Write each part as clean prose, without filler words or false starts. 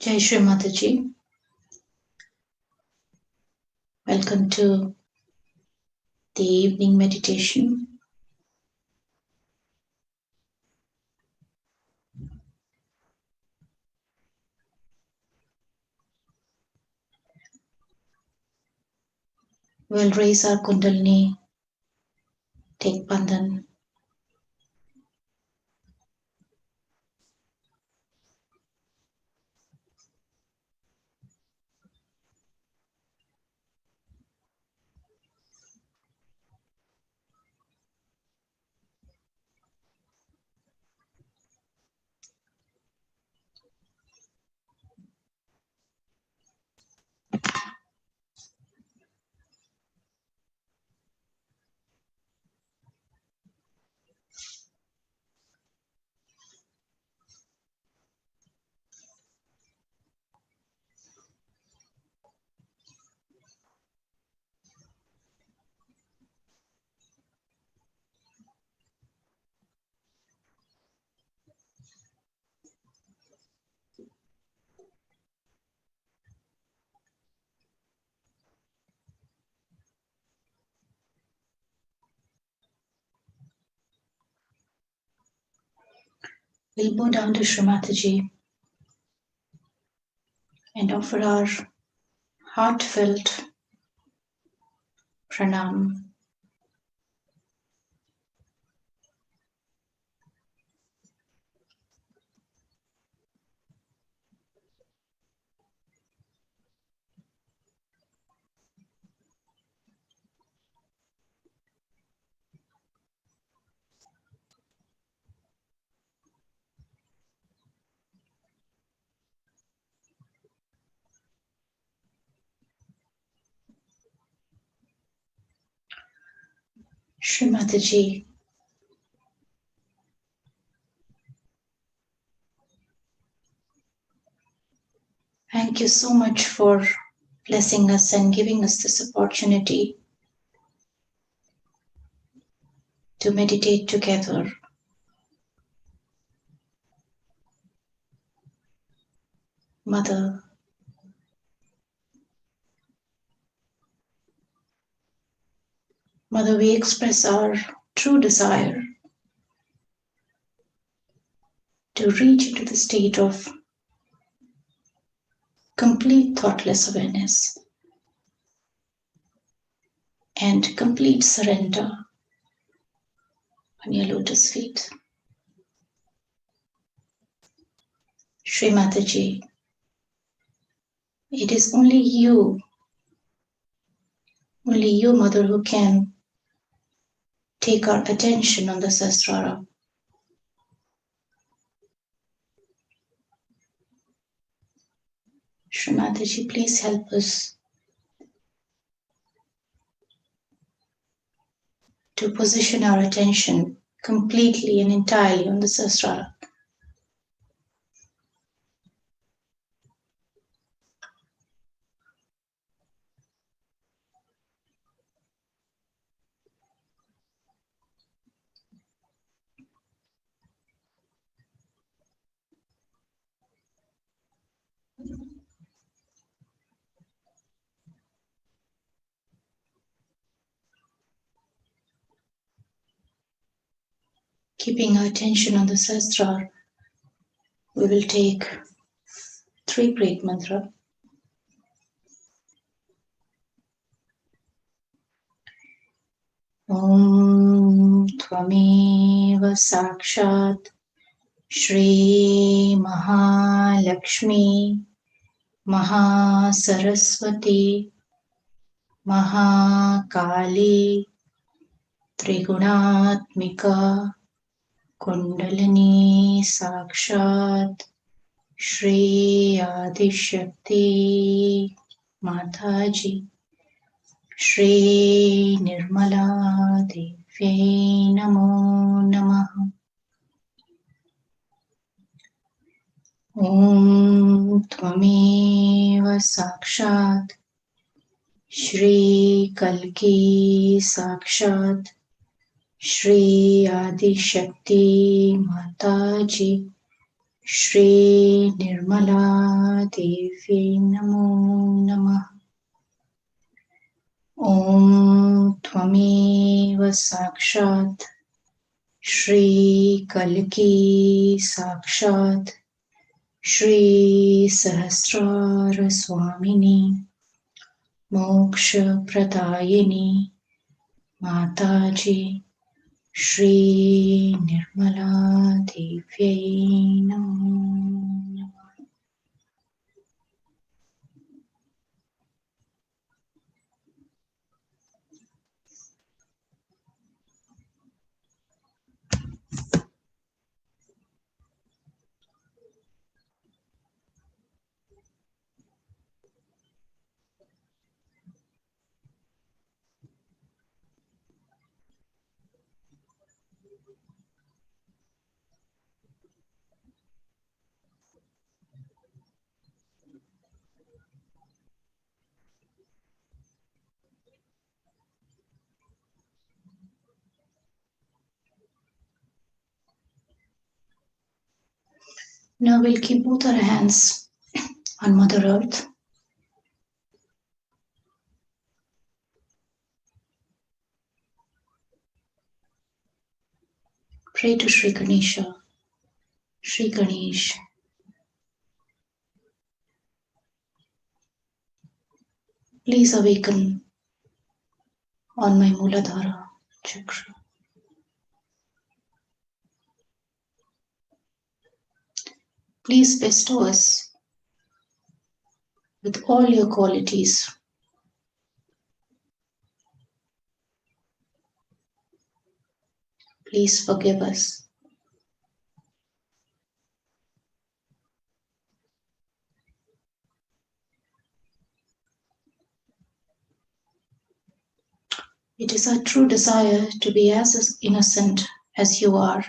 Jai Shri Mataji. Welcome to the evening meditation. We'll raise our Kundalini, take Bandhan. We'll bow down to Shri Mataji and offer our heartfelt pranam. Shri Mataji, thank you so much for blessing us and giving us this opportunity to meditate together. Mother, we express our true desire to reach into the state of complete thoughtless awareness and complete surrender on your lotus feet. Shri Mataji, it is only you, Mother, who can take our attention on the Sahasrara. Shri Mataji, please help us to position our attention completely and entirely on the Sahasrara. Keeping our attention on the Sahasrara, we will take 3 great mantra. Om Tvameva Sakshat Shri Mahalakshmi Mahasaraswati Mahakali Trigunatmika Kundalini Sakshat Shri Adishakti Mataji Shri Nirmala Devi Namo Namaha. Om Tvameva Sakshat Shri Kalki Sakshat Shri Adi Shakti Mataji Shri Nirmala Devi Namo Namah. Om Tvameva Sakshat Shri Kalki Sakshat Shri Sahasrara Swamini Moksha Pradayini Mataji Shri Nirmala Devi Namo Namah. Now we'll keep both our hands on Mother Earth. Pray to Sri Ganesha. Sri Ganesh, please awaken on my Muladhara chakra. Please bestow us with all your qualities. Please forgive us. It is our true desire to be as innocent as you are.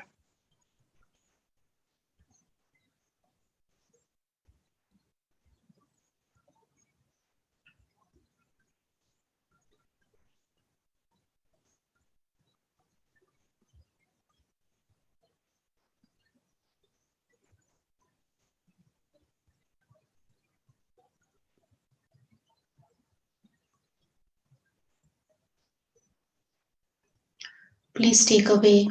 Please take away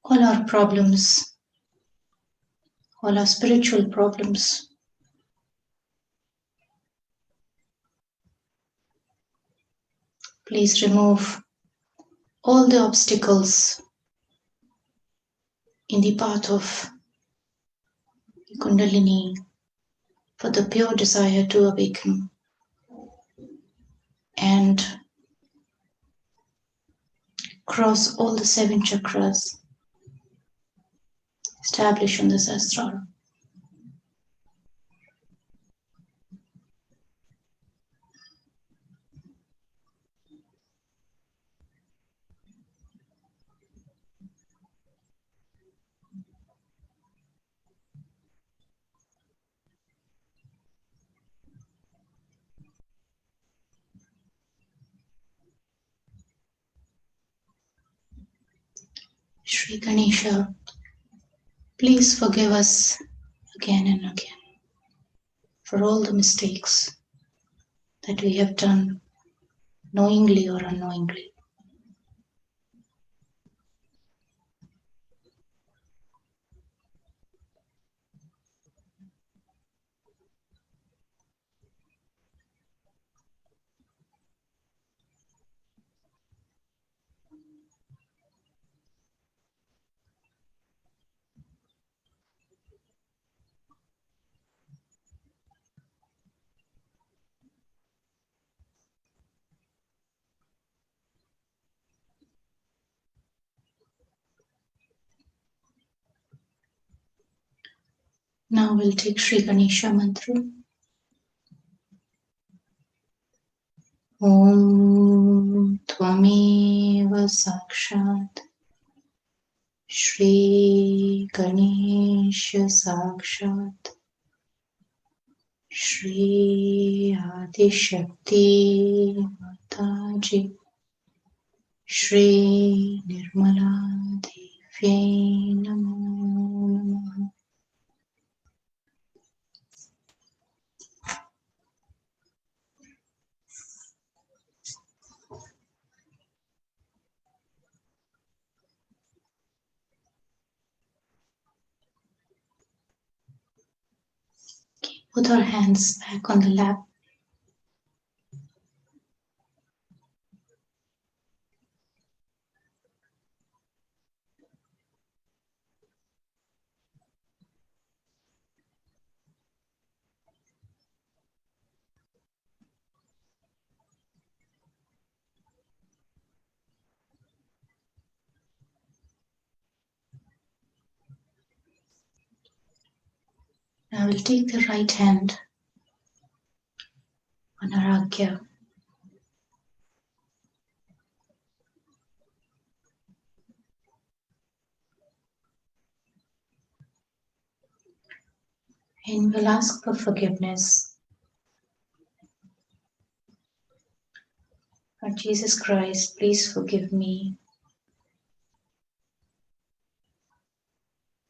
all our problems, all our spiritual problems. Please remove all the obstacles in the path of Kundalini for the pure desire to awaken and cross all the 7 chakras established in the Sahasrara. Sri Ganesha, please forgive us again and again for all the mistakes that we have done, knowingly or unknowingly. Now we'll take Sri Ganesha mantra. Om Tvameva Sakshat Shri Ganesha Sakshat Shri Adi Shakti Mataji Shri Nirmala Devi Namo Namaha. Put our hands back on the lap. Now we'll take the right hand on our Agya. And we'll ask for forgiveness. Lord Jesus Christ, please forgive me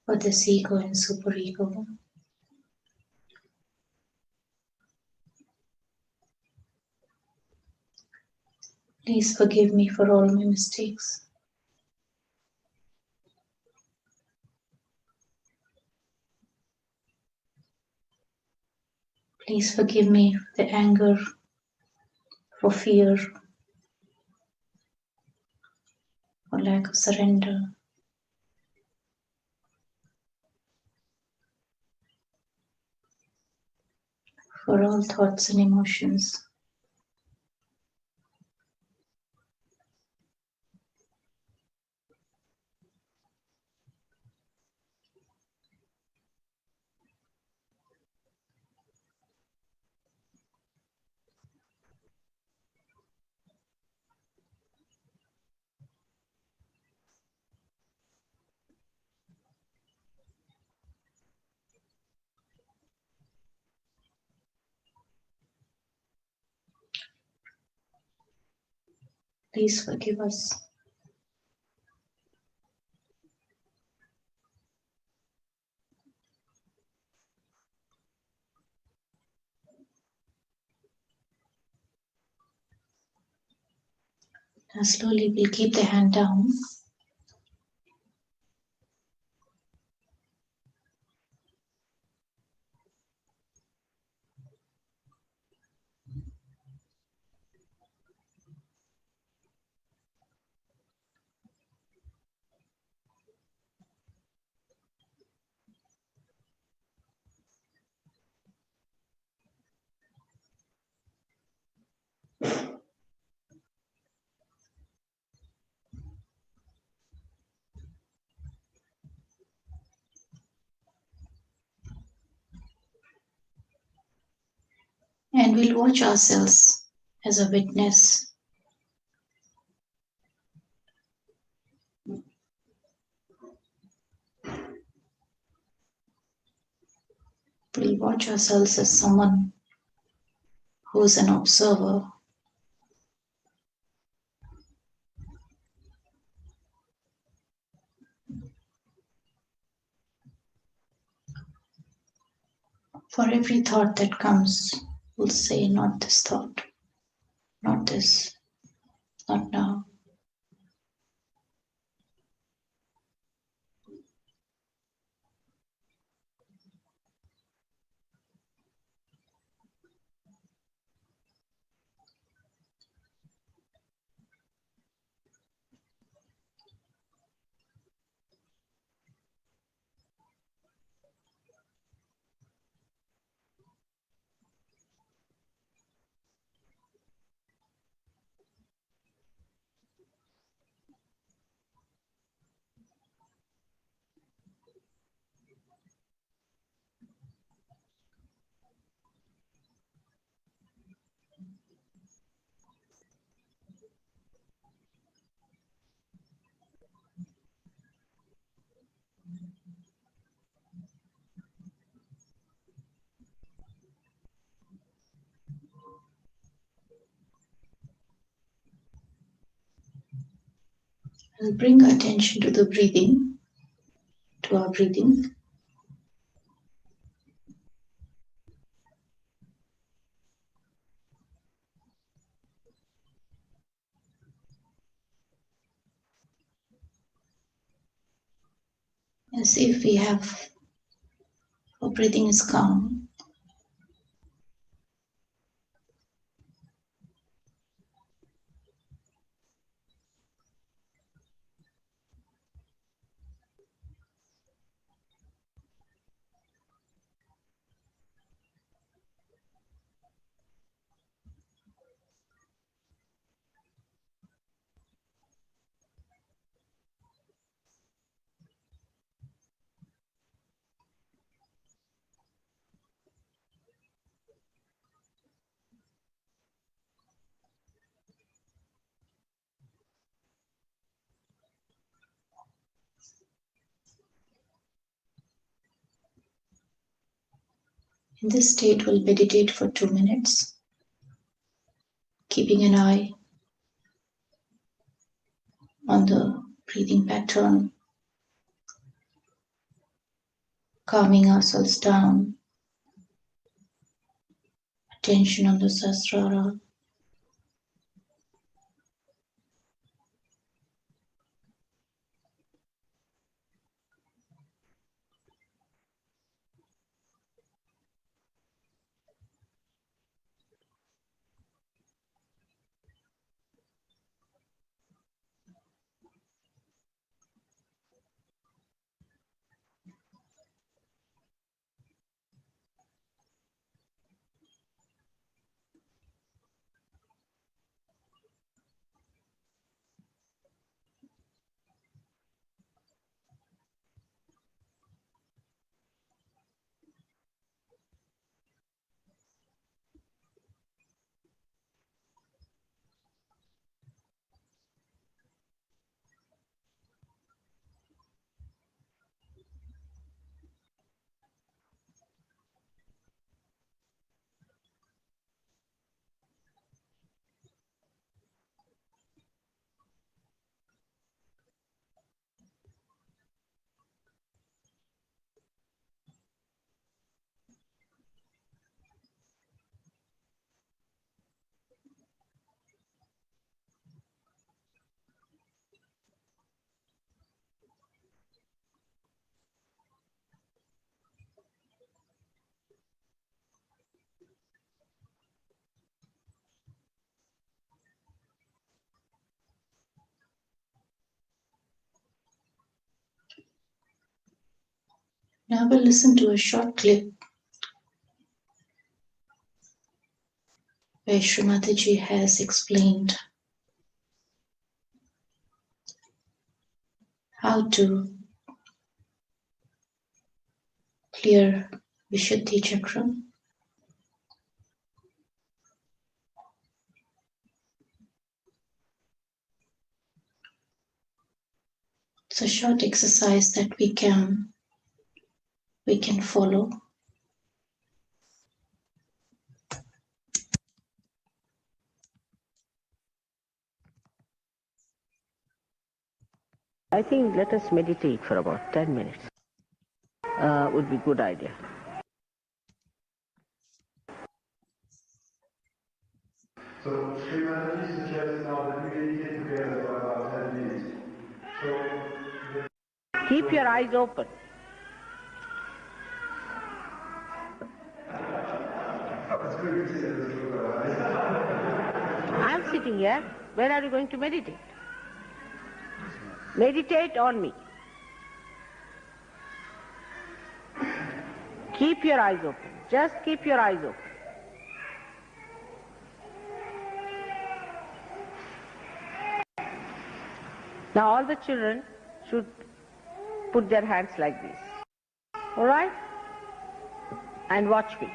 for this ego and superego. Please forgive me for all my mistakes. Please forgive me for the anger, for fear, for lack of surrender, for all thoughts and emotions. Please forgive us. Now slowly we'll keep the hand down. And we'll watch ourselves as a witness. We'll watch ourselves as someone who's an observer. For every thought that comes, we'll say, not this thought, not this, not now. We'll bring attention to the breathing. breathing. As if our breathing is calm. In this state, we'll meditate for 2 minutes, keeping an eye on the breathing pattern, calming ourselves down, attention on the Sahasrara. Now we'll listen to a short clip where Srimataji has explained how to clear Vishuddhi Chakra. It's a short exercise that we can follow. I think let us meditate for about 10 minutes. Would be a good idea. So Srimataji suggests now that we meditate together for about 10 minutes. So Keep your eyes open. I'm sitting here. Where are you going to meditate? Meditate on me. Keep your eyes open. Just keep your eyes open. Now all the children should put their hands like this. All right? And watch me.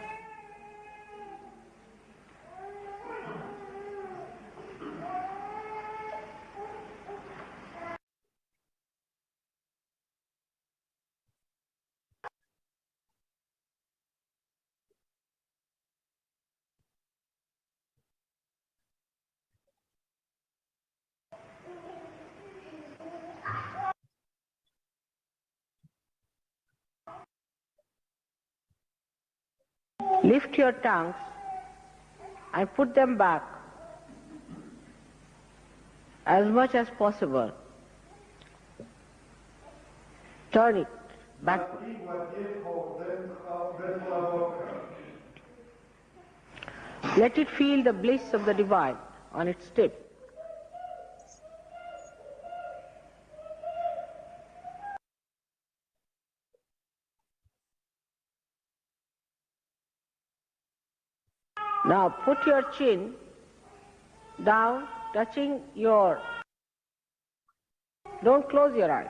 Lift your tongues and put them back as much as possible. Turn it backward. Let it feel the bliss of the divine on its tip. Now put your chin down, touching your... Don't close your eyes.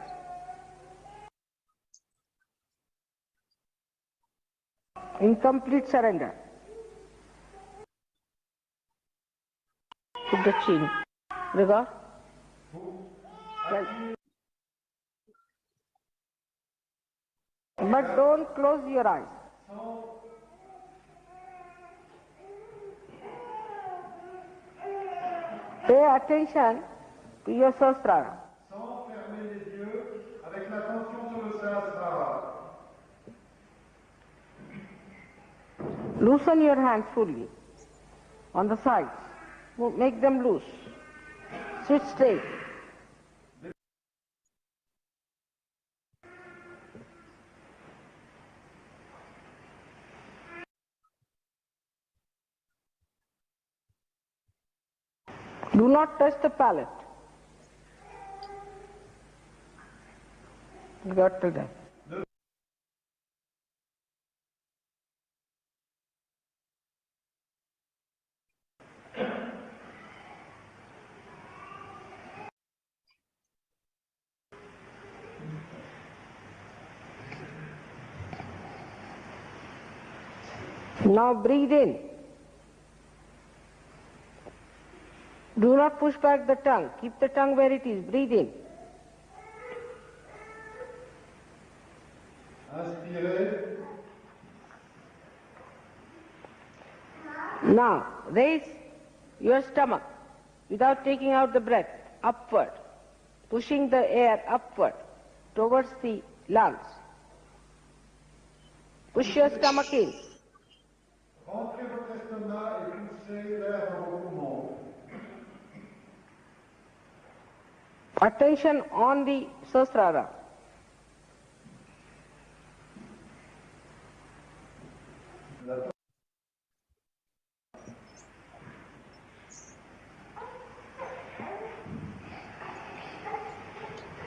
In complete surrender. Put the chin. Rigor. But don't close your eyes. Pay attention to your Sahasrara. Sans fermer les yeux, avec l'attention sur le Sahasrara. Loosen your hands fully on the sides. Make them loose. Sit straight. Do not touch the palate. You got to that. Now breathe in. Do not push back the tongue. Keep the tongue where it is. Breathe in. Inspirez. Now raise your stomach without taking out the breath upward, pushing the air upward towards the lungs. Push your stomach in. Rentrez votre estomac et poussez l'air dans vos poumons. Attention on the Sahasrara.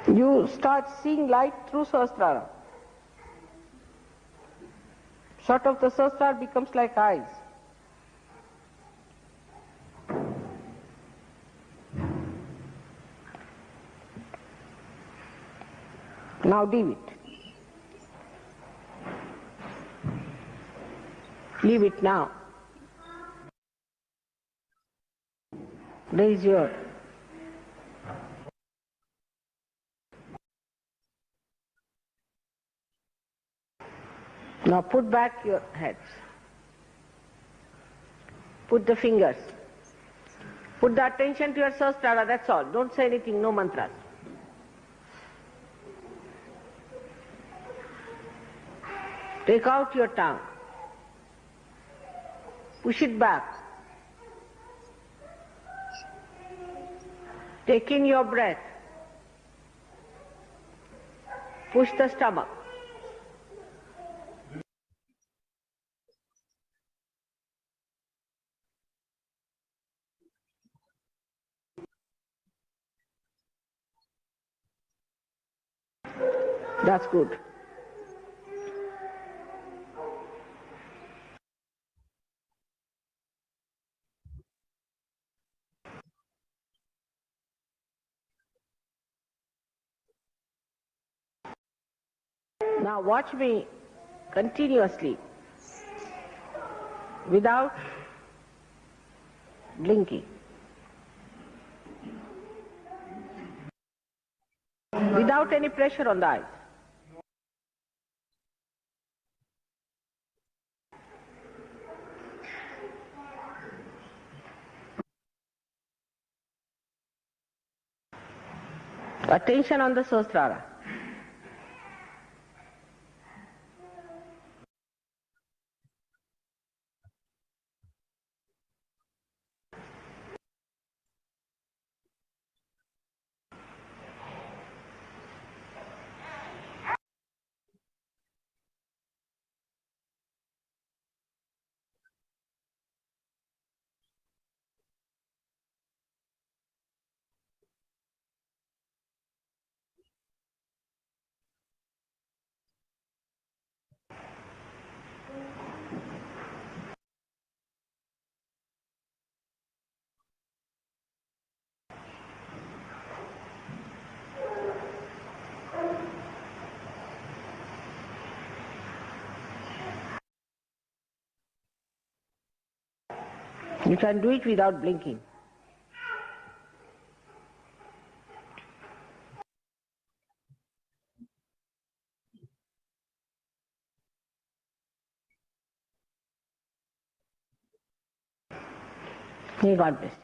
You start seeing light through Sahasrara. Sort of the Sahasrara becomes like eyes. Now leave it. Leave it now. Raise your... Now put back your heads. Put the fingers. Put the attention to your Sahasrara, that's all. Don't say anything, no mantras. Take out your tongue. Push it back. Take in your breath. Push the stomach. That's good. Now watch me continuously without blinking, without any pressure on the eyes. Attention on the Sahasrara. You can do it without blinking. May God bless.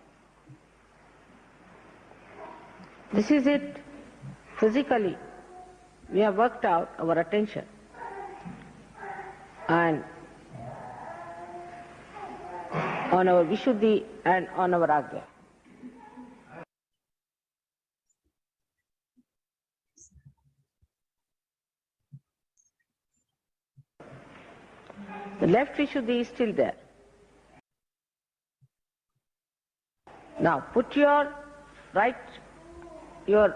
This is it. Physically, we have worked out our attention. And on our Vishuddhi and on our Agya. The left Vishuddhi is still there. Now put your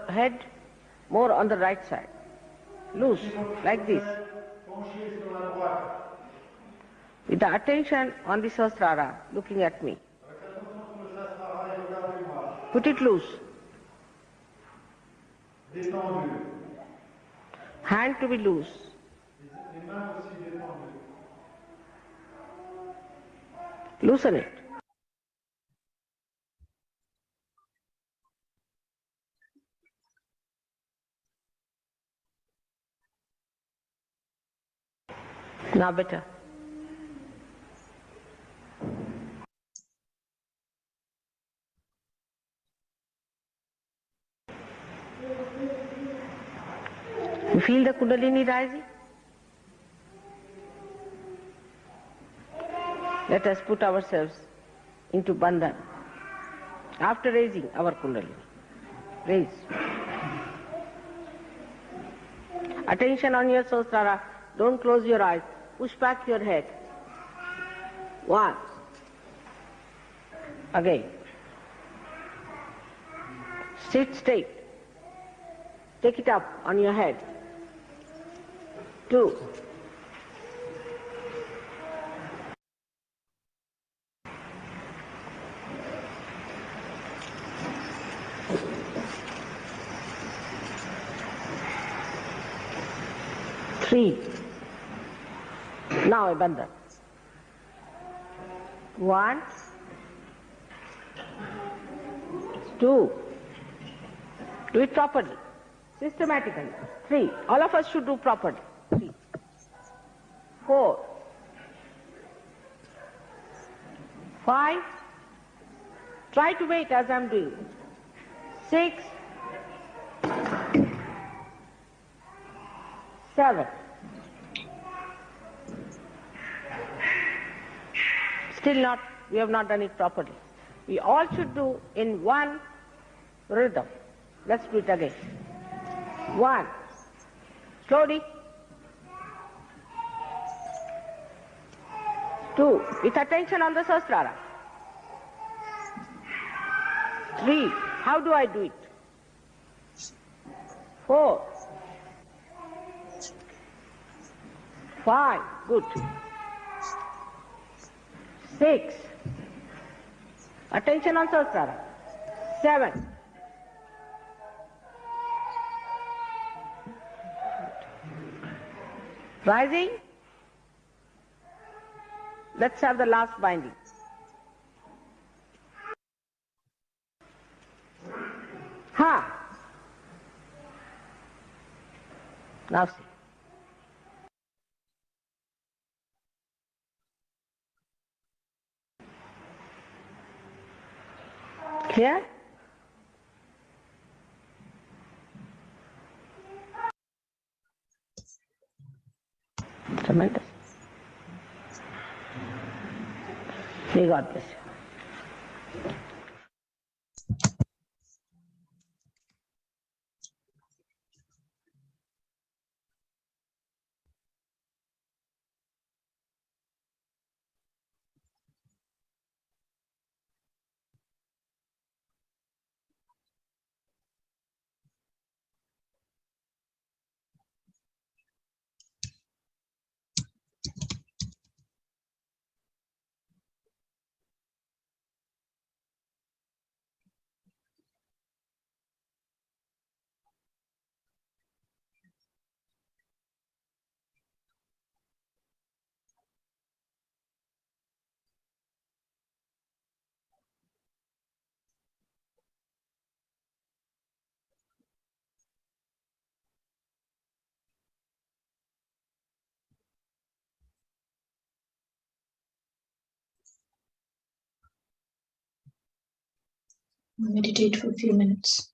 head more on the right side. Loose, like this. With the attention on the Sahasrara, looking at me. Put it loose. Hand to be loose. Loosen it. Now better. You feel the Kundalini rising? Let us put ourselves into bandhan. After raising our Kundalini, raise. Attention on your Sahasrara. Don't close your eyes. Push back your head. 1. Again. Sit straight. Take it up on your head. 2. 3. Now a bandhan. 1, 2. Do it properly, systematically. 3. All of us should do properly. 3. 4. 5. Try to wait as I'm doing. 6. 7. Still not, we have not done it properly. We all should do in one rhythm. Let's do it again. 1. Slowly. 2. With attention on the Sahasrara. 3. How do I do it? 4. 5. Good. 6. Attention on Sahasrara. 7. 8. Rising. Let's have the last binding. Ha! Now see. Clear? Tremendous. May God bless you. Meditate for a few minutes.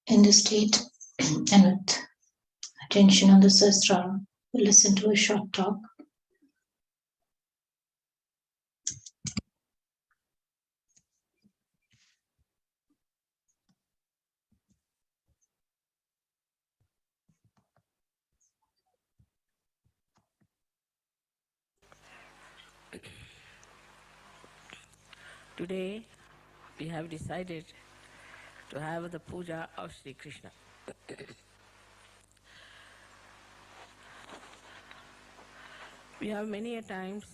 In this state and with attention on the Sahasrara, we'll listen to a short talk. Today, we have decided to have the puja of Sri Krishna. We have many a times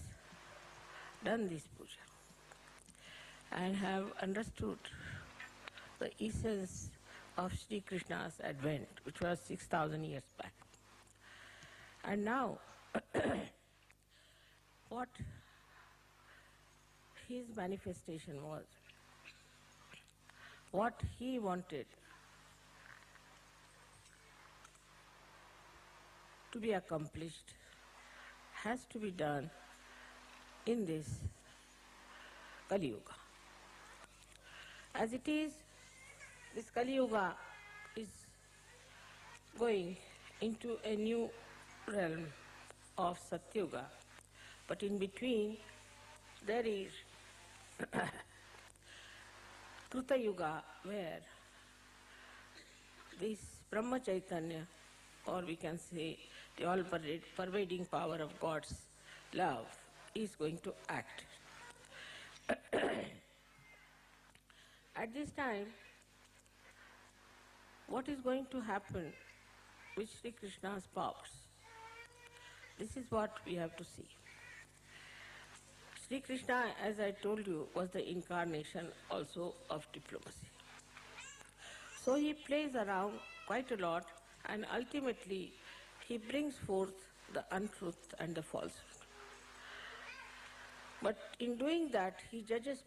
done this puja and have understood the essence of Sri Krishna's advent, which was 6,000 years back. And now, what his manifestation was, what he wanted to be accomplished has to be done in this Kali Yuga. As it is, this Kali Yuga is going into a new realm of Satyuga, but in between there is Kruta Yuga, where this Brahma Chaitanya, or we can say the all-pervading power of God's love, is going to act. At this time, what is going to happen with Sri Krishna's powers? This is what we have to see. Sri Krishna, as I told you, was the incarnation also of diplomacy. So he plays around quite a lot, and ultimately he brings forth the untruth and the falsehood. But in doing that, he judges.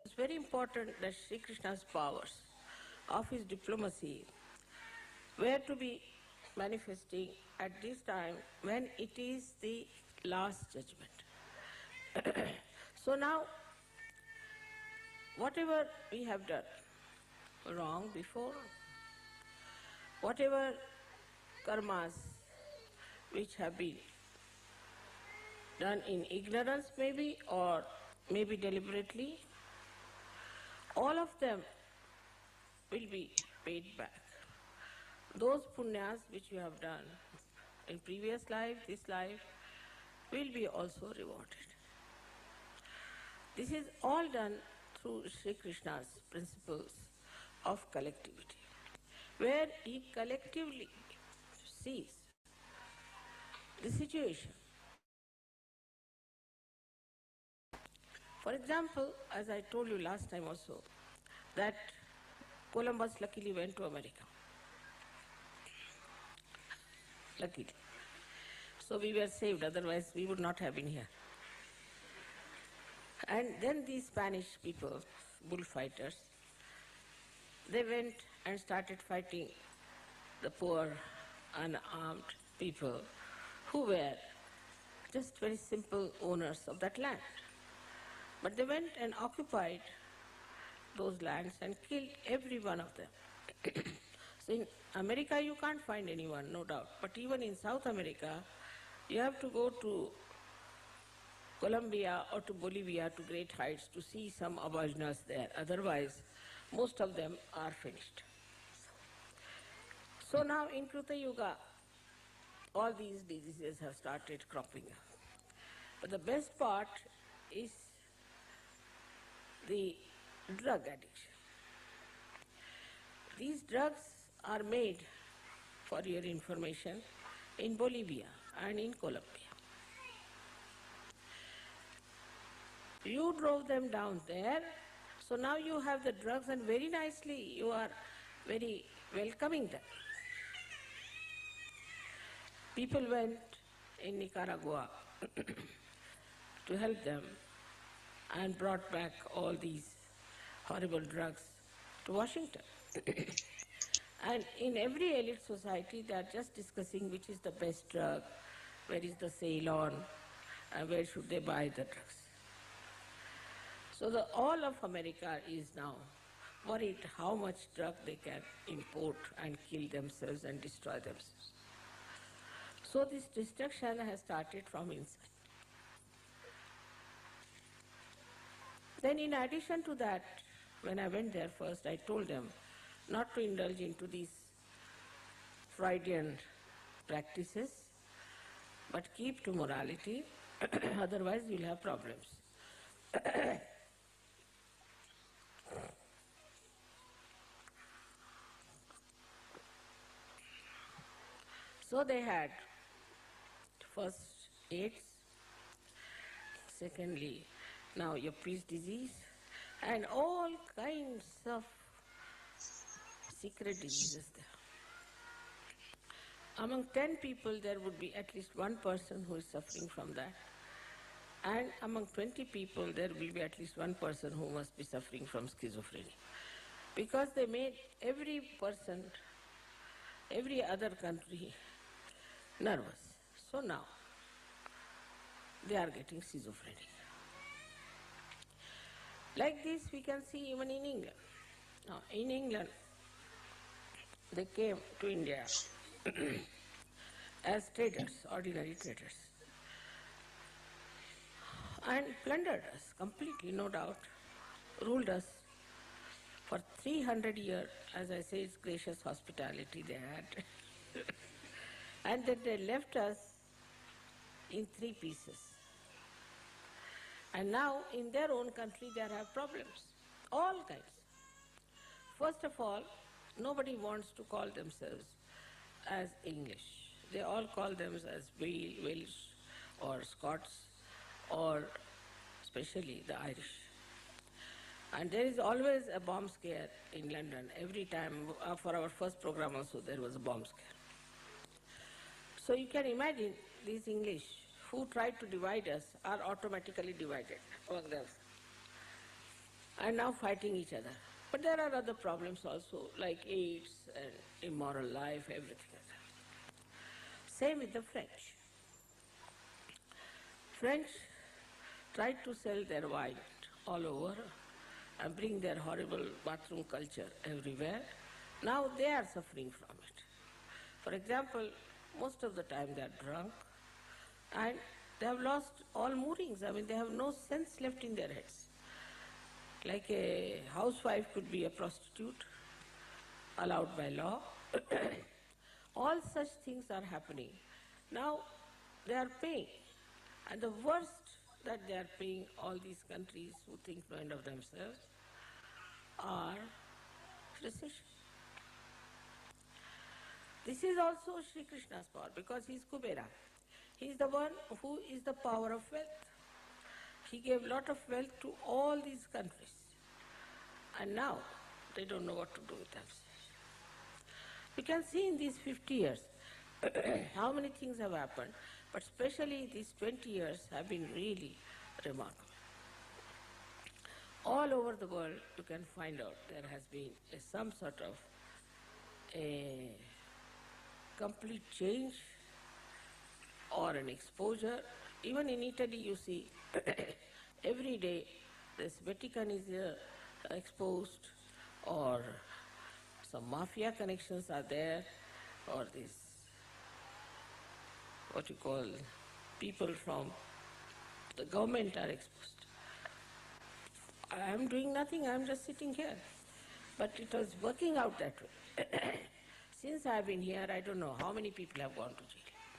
It's very important that Sri Krishna's powers of his diplomacy were to be manifesting at this time when it is the last judgment. So now, whatever we have done wrong before, whatever karmas which have been done in ignorance maybe, or maybe deliberately, all of them will be paid back. Those punyas which you have done in previous life, this life, will be also rewarded. This is all done through Sri Krishna's principles of collectivity, where he collectively sees the situation. For example, as I told you last time also, that Columbus luckily went to America. Luckily. So we were saved, otherwise we would not have been here. And then these Spanish people, bullfighters, they went and started fighting the poor, unarmed people who were just very simple owners of that land. But they went and occupied those lands and killed every one of them. So in America you can't find anyone, no doubt. But even in South America, you have to go to Colombia or to Bolivia, to great heights, to see some aboriginals there. Otherwise, most of them are finished. So now in Kruta Yuga, all these diseases have started cropping up. But the best part is the drug addiction. These drugs are made, for your information, in Bolivia and in Colombia. You drove them down there, so now you have the drugs, and very nicely you are very welcoming them. People went in Nicaragua to help them and brought back all these horrible drugs to Washington. And in every elite society, they are just discussing which is the best drug, where is the Ceylon, and where should they buy the drugs. So all of America is now worried how much drug they can import and kill themselves and destroy themselves. So this destruction has started from inside. Then in addition to that, when I went there first, I told them not to indulge into these Freudian practices, but keep to morality, otherwise you'll have problems. So they had first AIDS, secondly now Yuppies disease, and all kinds of secret diseases there. Among 10 people there would be at least one person who is suffering from that, and among 20 people there will be at least one person who must be suffering from schizophrenia. Because they made every person, every other country nervous. So now they are getting schizophrenic. Like this we can see even in England. Now in England they came to India as traders, ordinary traders, and plundered us completely, no doubt, ruled us for 300 years. As I say, it's gracious hospitality they had. And then they left us in 3 pieces. And now in their own country they have problems, all kinds. First of all, nobody wants to call themselves as English. They all call themselves as Welsh or Scots or especially the Irish. And there is always a bomb scare in London. Every time, for our first program also, there was a bomb scare. So you can imagine these English who tried to divide us are automatically divided among them and now fighting each other. But there are other problems also, like AIDS and immoral life, everything like that. Same with the French. French tried to sell their wine all over and bring their horrible bathroom culture everywhere. Now they are suffering from it. For example, most of the time they are drunk and they have lost all moorings. I mean, they have no sense left in their heads. Like a housewife could be a prostitute, allowed by law. All such things are happening. Now they are paying. And the worst that they are paying, all these countries who think no end of themselves, are recession. This is also Sri Krishna's power, because he is Kubera. He is the one who is the power of wealth. He gave lot of wealth to all these countries. And now they don't know what to do with themselves. We can see in these 50 years how many things have happened, but especially these 20 years have been really remarkable. All over the world you can find out there has been some sort of a complete change or an exposure. Even in Italy you see every day this Vatican is exposed, or some mafia connections are there, or this, what you call, people from the government are exposed. I am doing nothing, I am just sitting here. But it was working out that way. Since I have been here, I don't know how many people have gone to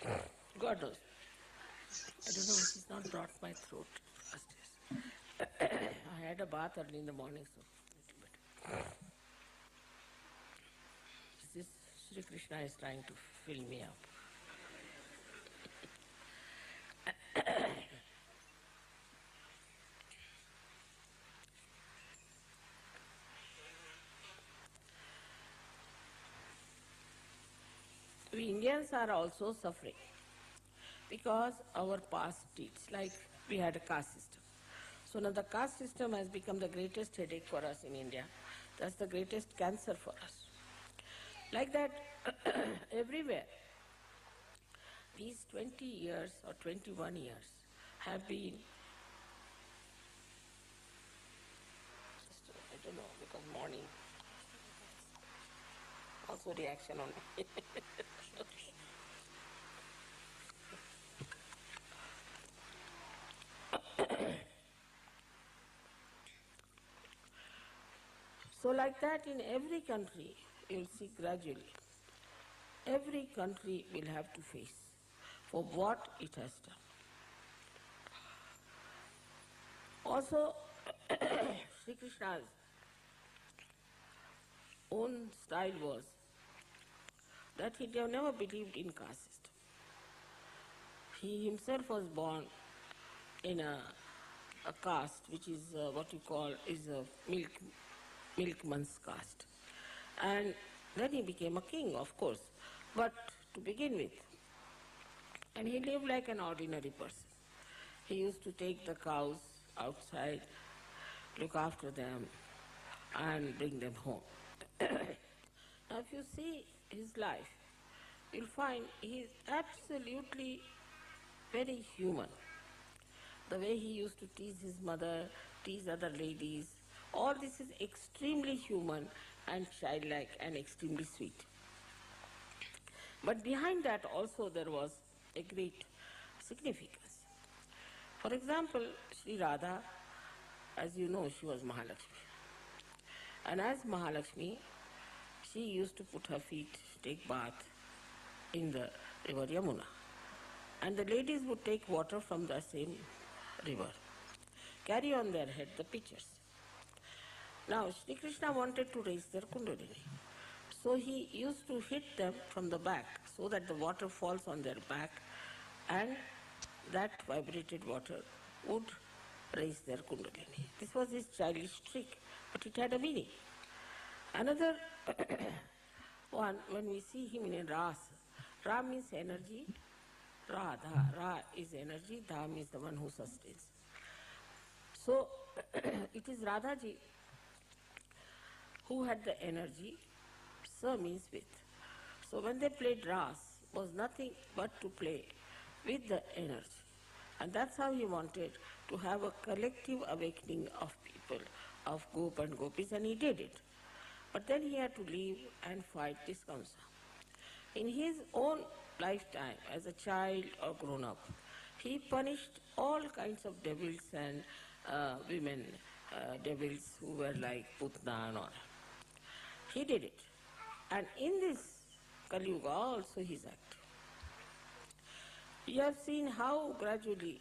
jail. God knows. I don't know, she's not brought my throat first. I had a bath early in the morning, so a little bit. This Sri Krishna is trying to fill me up. We Indians are also suffering because our past deeds, like we had a caste system. So now the caste system has become the greatest headache for us in India. That's the greatest cancer for us. Like that, everywhere, these 20 years or 21 years have been, I don't know, because morning, also reaction on me. So like that in every country, you'll see gradually, every country will have to face for what it has done. Also, Sri Krishna's own style was that he never believed in caste system. He himself was born in a caste which is what you call is a milkman's caste. And then he became a king, of course, but to begin with. And he lived like an ordinary person. He used to take the cows outside, look after them, and bring them home. Now if you see his life, you'll find he is absolutely very human. The way he used to tease his mother, tease other ladies, all this is extremely human and childlike and extremely sweet. But behind that also there was a great significance. For example, Sri Radha, as you know, she was Mahalakshmi. And as Mahalakshmi, she used to put her feet, take bath in the river Yamuna. And the ladies would take water from the same river, carry on their head the pitchers. Now, Sri Krishna wanted to raise their kundalini. So he used to hit them from the back so that the water falls on their back and that vibrated water would raise their kundalini. This was his childish trick, but it had a meaning. Another one, when we see him in a Ras, Ra means energy, Ra, Dha. Ra is energy, Dha means the one who sustains. So it is Radhaji who had the energy, Sa means with. So when they played Ras, was nothing but to play with the energy. And that's how he wanted to have a collective awakening of people, of Gop and Gopis, and he did it. But then he had to leave and fight this Kamsa. In his own lifetime, as a child or grown up, he punished all kinds of devils and women, devils who were like Putna and all. He did it. And in this Kali Yuga also he is active. You have seen how gradually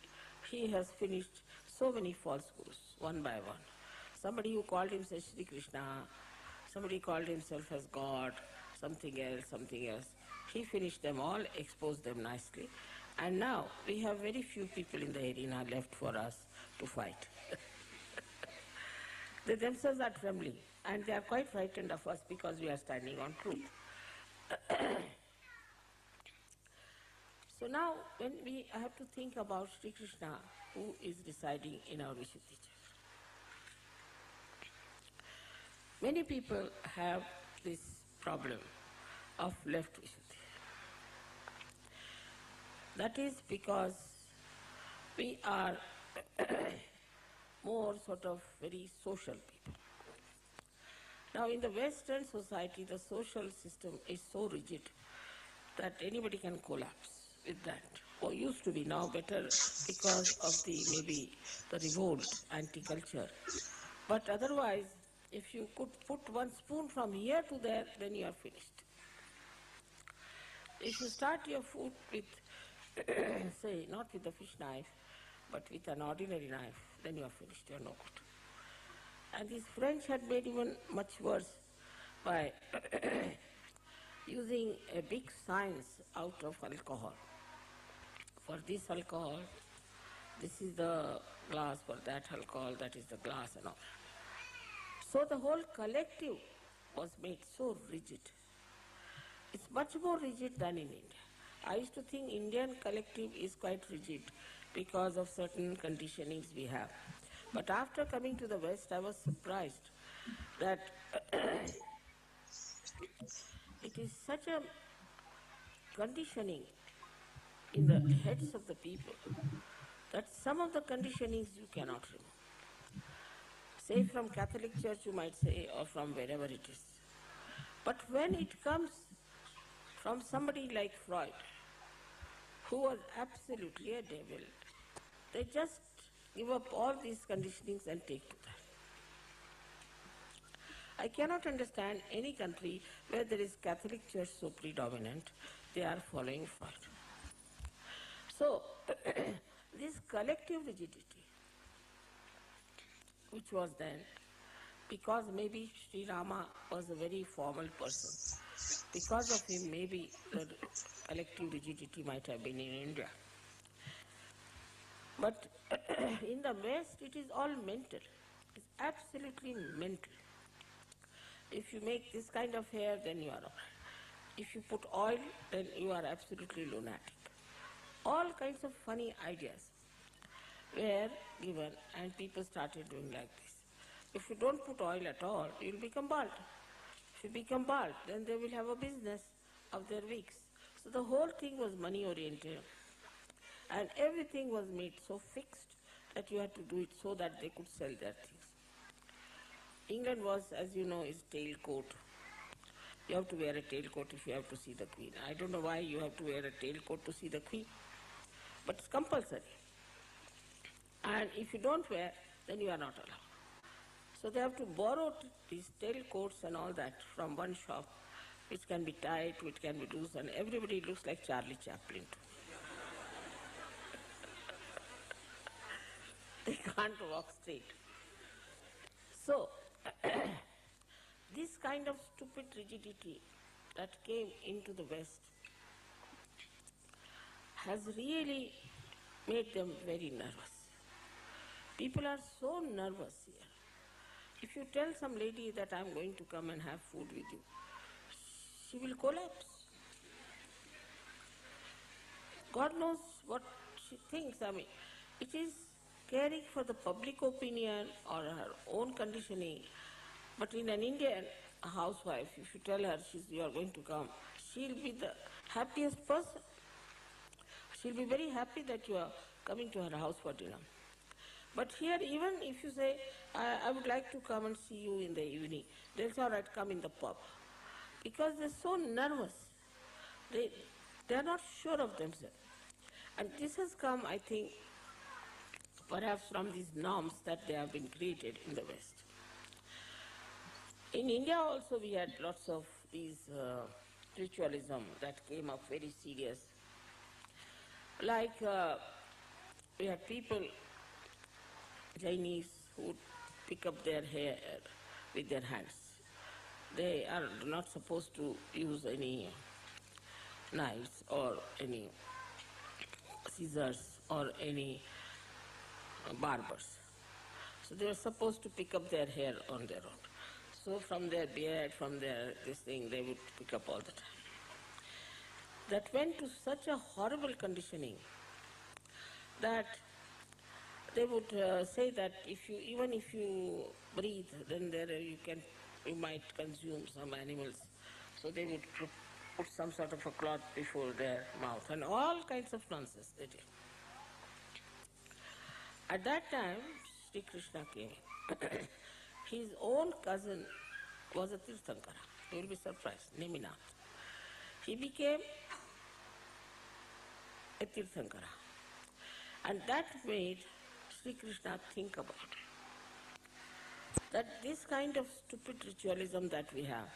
he has finished so many false gurus, one by one. Somebody who called himself Sri Krishna, somebody called himself as God, something else. He finished them all, exposed them nicely. And now we have very few people in the arena left for us to fight. They themselves are trembling and they are quite frightened of us because we are standing on truth. So now when we have to think about Sri Krishna who is residing in our Vishuddhi Chakra. Many people have this problem of left Vishuddhi. That is because we are more sort of very social people. Now in the Western society, the social system is so rigid that anybody can collapse with that. Or used to be, now better because of the maybe the revolt, anti-culture. But otherwise, if you could put one spoon from here to there, then you are finished. If you start your food with, say, not with a fish knife, but with an ordinary knife, then you are finished, you are no good. And these French had made even much worse by using a big science out of alcohol. For this alcohol, this is the glass, for that alcohol, that is the glass and all. So the whole collective was made so rigid. It's much more rigid than in India. I used to think Indian collective is quite rigid because of certain conditionings we have. But after coming to the West, I was surprised that it is such a conditioning in the heads of the people that some of the conditionings you cannot remove. Say from Catholic Church you might say, or from wherever it is. But when it comes from somebody like Freud, who was absolutely a devil, they just give up all these conditionings and take to that. I cannot understand any country where there is Catholic Church so predominant, they are following Freud. So, this collective rigidity, which was then, because maybe Sri Rama was a very formal person, because of him maybe the collective rigidity might have been in India. But in the West it is all mental, it's absolutely mental. If you make this kind of hair, then you are all right. If you put oil, then you are absolutely lunatic. All kinds of funny ideas were given and people started doing like this. If you don't put oil at all, you will become bald. If you become bald, then they will have a business of their wigs. So the whole thing was money oriented, and everything was made so fixed that you had to do it so that they could sell their things. England was, as you know, is tailcoat. You have to wear a tailcoat if you have to see the Queen. I don't know why you have to wear a tailcoat to see the Queen, but it's compulsory. And if you don't wear, then you are not allowed. So they have to borrow these tailcoats and all that from one shop, which can be tight, which can be loose, and everybody looks like Charlie Chaplin. They can't walk straight. So, this kind of stupid rigidity that came into the West has really made them very nervous. People are so nervous here. If you tell some lady that I'm going to come and have food with you, she will collapse. God knows what she thinks. I mean, it is caring for the public opinion or her own conditioning. But in an Indian housewife, if you tell her you are going to come, she'll be the happiest person. She'll be very happy that you are coming to her house for dinner. But here, even if you say, I would like to come and see you in the evening, they'll say, all right, come in the pub. Because they're so nervous. They're not sure of themselves. And this has come, I think, perhaps from these norms that they have been created in the West. In India also we had lots of these ritualism that came up very serious. Like we had people, Chinese, who would pick up their hair with their hands. They are not supposed to use any knives or any scissors or any barbers. So they were supposed to pick up their hair on their own. So from their beard, from their this thing, they would pick up all the time. That went to such a horrible conditioning that they would say that even if you breathe, then you might consume some animals. So they would put some sort of a cloth before their mouth and all kinds of nonsense they did. At that time, Sri Krishna came. His own cousin was a Tirthankara. You will be surprised, Neminath. He became a Tirthankara. And that made Sri Krishna think about that this kind of stupid ritualism that we have,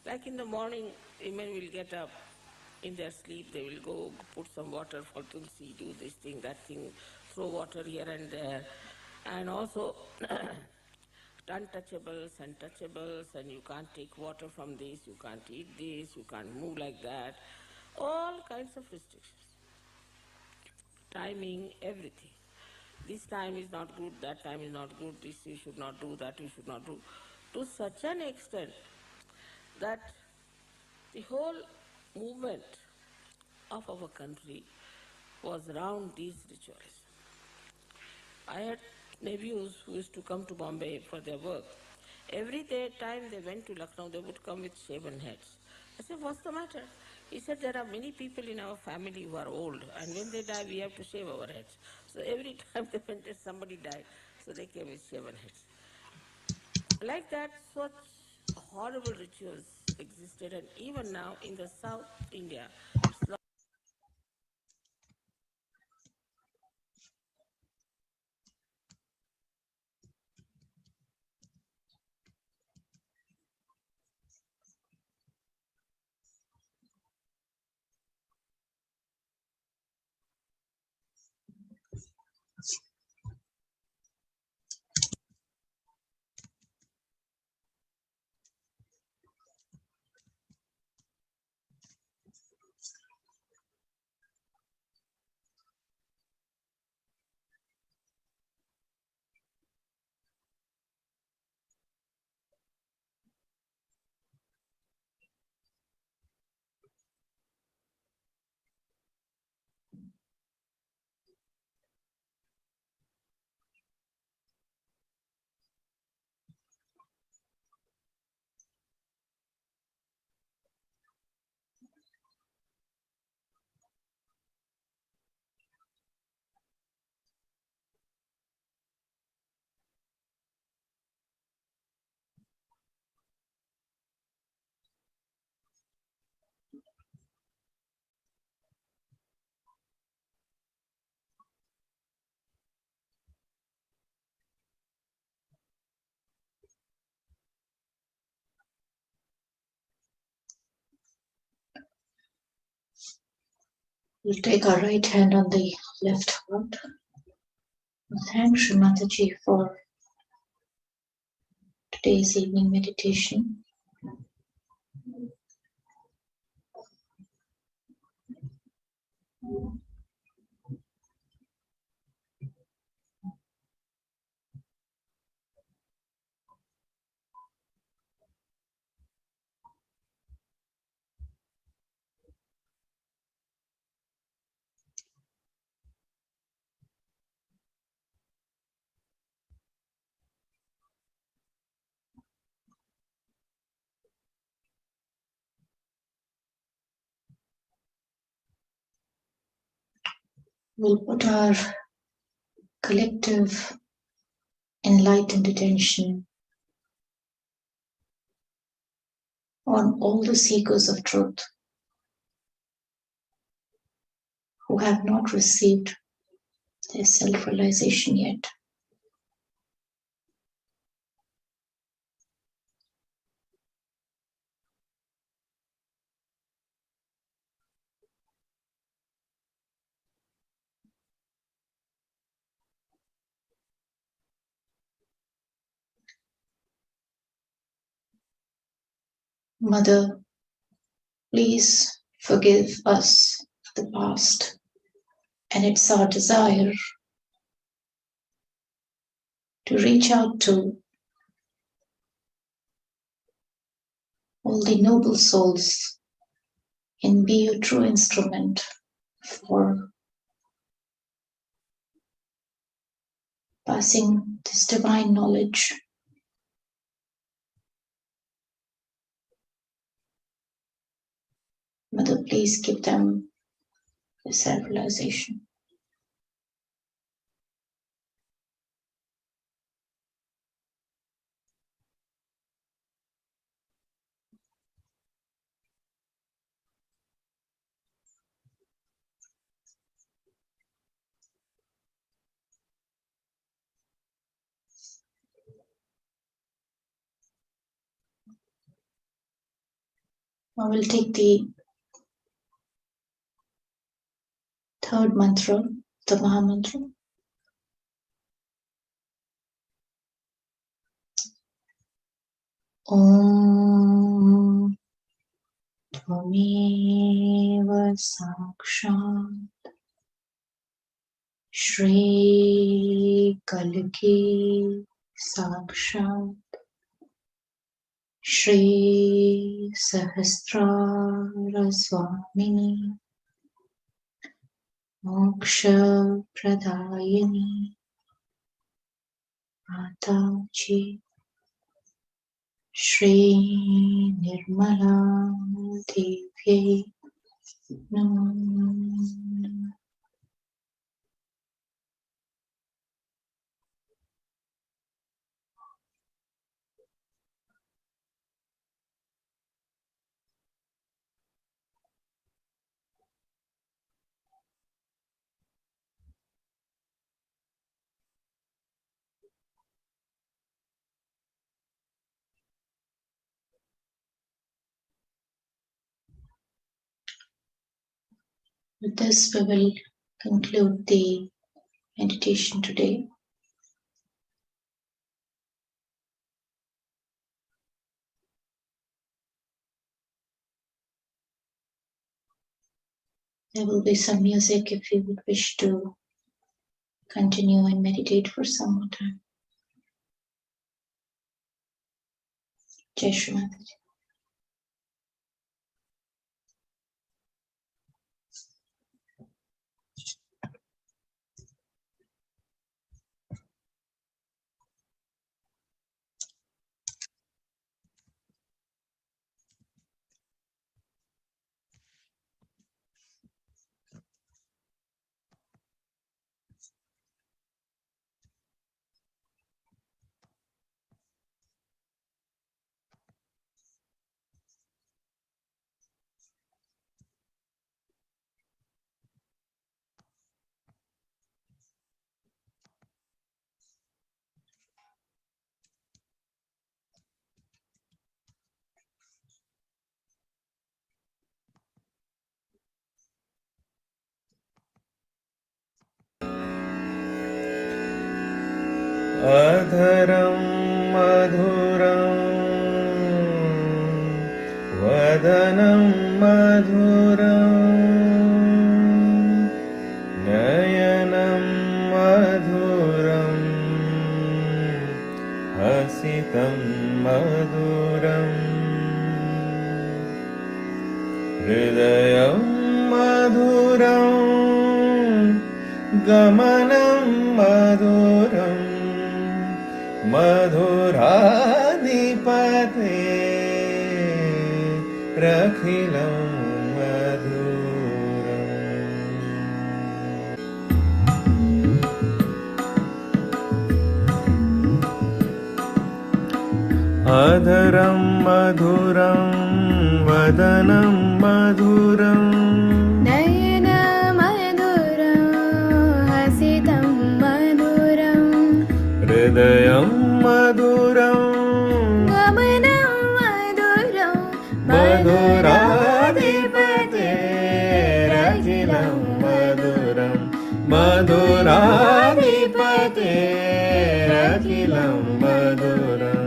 like in the morning, women will get up in their sleep, they will go put some water for Tulsi, do this thing, that thing, throw water here and there, and also untouchables and touchables, and you can't take water from this, you can't eat this, you can't move like that, all kinds of restrictions. Timing, everything. This time is not good, that time is not good, this you should not do, that you should not do. To such an extent that the whole movement of our country was around these rituals. I had nephews who used to come to Bombay for their work. Every time they went to Lucknow, they would come with shaven heads. I said, what's the matter? He said, there are many people in our family who are old, and when they die, we have to shave our heads. So every time they went, somebody died, so they came with shaven heads. Like that, such horrible rituals existed, and even now in the South India, it's We'll take our right hand on the left heart. Thank Shri Mataji for today's evening meditation. We'll put our collective enlightened attention on all the seekers of truth who have not received their self-realization yet. Mother, please forgive us the past, and it's our desire to reach out to all the noble souls and be a true instrument for passing this divine knowledge. Mother, please give them the self-realization. Now we'll take the third mantra, the Maha Mantra. Om Tvameva Sakshat Shri Kalki Sakshat Shri Sahasrara Swamini Moksha Pradayini Mataji Shri Nirmala Devi Namo. With this, we will conclude the meditation today. There will be some music if you would wish to continue and meditate for some more time. Jai Shri Mataji. अधरं मधुरं वदनं मधुरं नयनं मधुरं हसितं मधुरम् हृदयं मधुरं गमनं मधुरं मधुराधिपते रखिलं मधुरम् अधरं मधुरं वदनं मधुरं नयनमधुरं हसितं मधुरं हृदयं मधुरं गमनं मधुरं मधुराधिपतेरखिलं मधुरं मधुराधिपतेरखिलं मधुरम्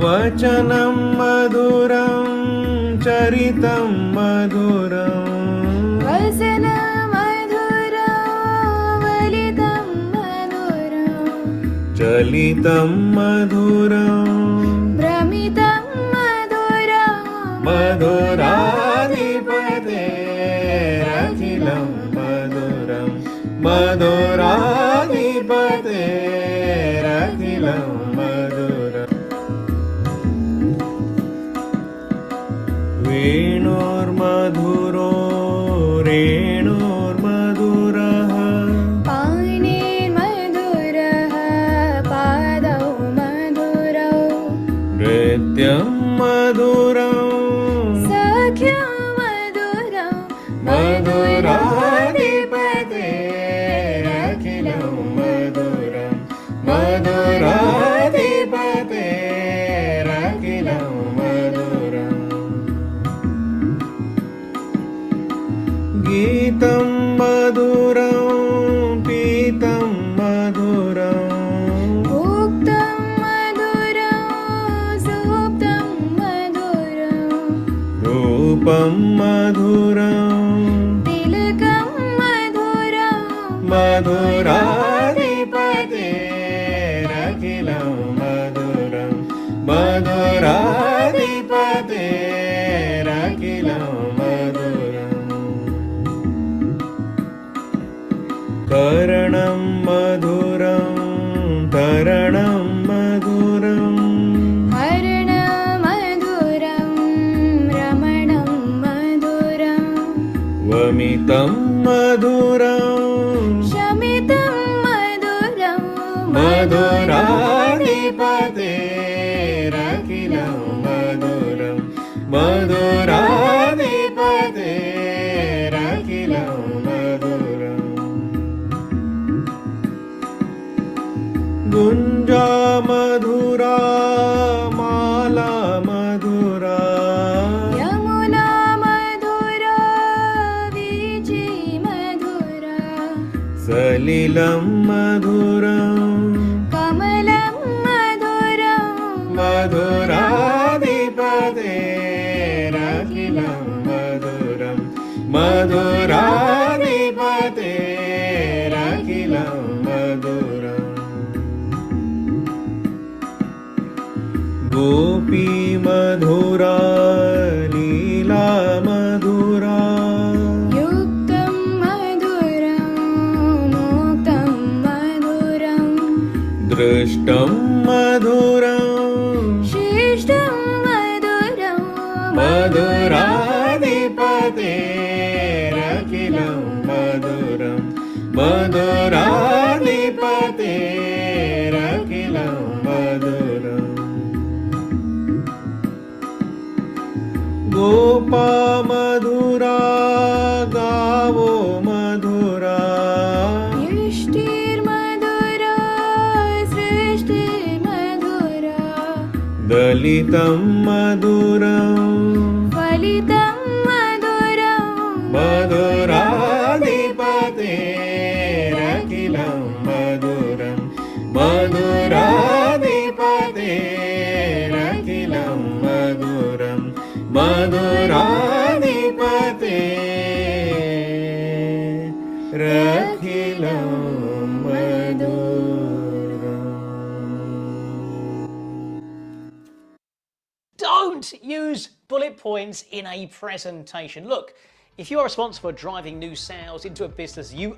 वचनं मधुरं चरितं मधुरं वसनमधुरं वलितं मधुरं चलितं मधुरं भ्रमितं मधुरं मधुराधिपतेरखिलं मधुरं मधुराधिपतेरखिलं मधुरम् वेणोर्मधुरो रेणोर्मधुरः पाणिर्मधुरः पादौ मधुरौ नृत्यं मधुरं सख्यं मधुरं मधुराधिपतेरखिलं मधुरं मधुराधिपतेरखिलं मधुरम् गीतं मधुरं पीतं मधुरं उक्तं मधुरं सुप्तं मधुरं रूपं मधुरं तिलकं मधुरं मधुराधिपतेरखिलं मधुरं मधुराधिपतेरखिलं मधुरम् करणं मधुरं तरणं मधुरं हरणमधुरं रमणं मधुरं वमितं मधुरं शमितं मधुरं मधुराधिपतेरखिलं मधुरं मधुराधिपतेरखिलं मधुरम् गुञ्जा मधुरा माला मधुरा यमुना मधुरा वीची मधुरा सलिलं मधुरं कमलं मधुरं मधुराधिपतेरखिलं मधुरं मधुराधिपतेरखिलं मधुरम् गोपी मधुरा लीला मधुरा युक्तं मधुरं मुक्तं मधुरं दृष्टं मधुरं शिष्टं मधुरं मधुराधिपतेरखिलं मधुरं मधुराधिपतेरखिलं मधुरम् गोपा मधुरा गावो मधुरा युष्टिर्मधुरा सृष्टिर्मधुरा दलितं मधुरं फलितं मधुरं मधुराधिपतेरखिलं मधुराधिपते रखिलं मधुरम्. Don't use bullet points in a presentation. Look, if you're responsible for driving new sales into a business, you